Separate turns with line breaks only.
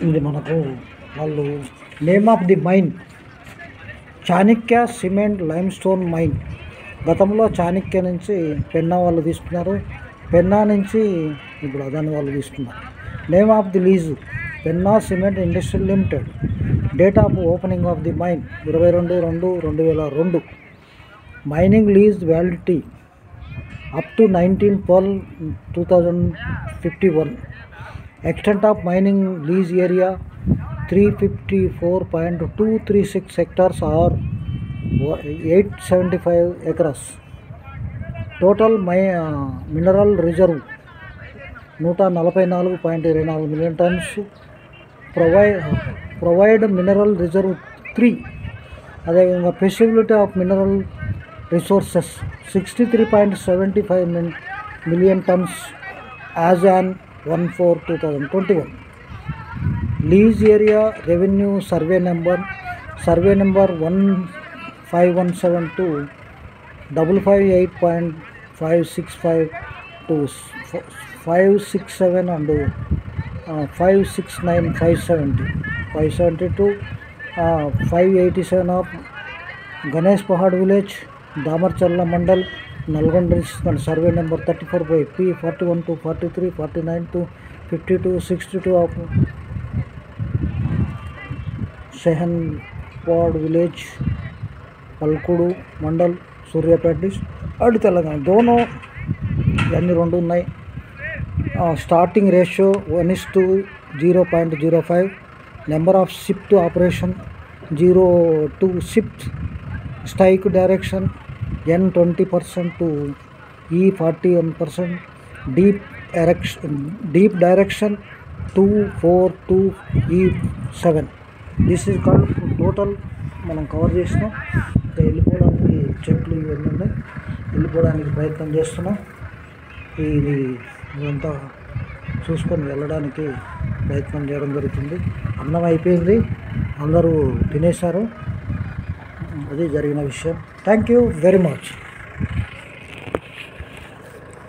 ఇది మనకు వాళ్ళు name of the mine Chanakya cement limestone mine. గతంలో చాణక్య నుంచి పెన్నా వాళ్ళు తీసుకున్నారు, పెన్నా నుంచి ఇప్పుడు అదాని వాళ్ళు తీసుకున్నారు. Name of the lease Penna cement industrial limited. Date of opening of the mine 22/2/2002. Mining lease validity up to 19/12/2051. Extent of mining lease area 354.236 hectares or 875 acres. Total mineral reserve 144.24 million tons. Provide mineral reserve 3. అదేవిధంగా feasibility of mineral resources 63.75 million tons as an 1/4/2021. Lease area revenue survey number 15172 558.565 to 567 and 569 570 to 587 of Ganesh Pahad village, Damarchalla Mandal, Nalgonda district. Survey number 34 by P 41 to 43 49 to 52 62 of Shehanpad village, Palkudu Mandal, Suryapet district. అటు తెలంగాణ దోనో ఇవన్నీ రెండు ఉన్నాయి. Starting ratio 1:0.05. Number of shift operation 0 shift. Strike direction N 20% to E 41%. Deep direction 2/4 to E 7. This is called total మనం cover చేసినాం. ఇంకా వెళ్ళిపోవడానికి చెట్లు ఇవన్నీ ఉన్నాయి, వెళ్ళిపోవడానికి ప్రయత్నం చేస్తున్నాం. ఇదంతా చూసుకొని వెళ్ళడానికి ప్రయత్నం చేయడం జరుగుతుంది. అన్నం అయిపోయింది, అందరూ తినేశారు. అది జరిగిన విషయం. Thank you very much.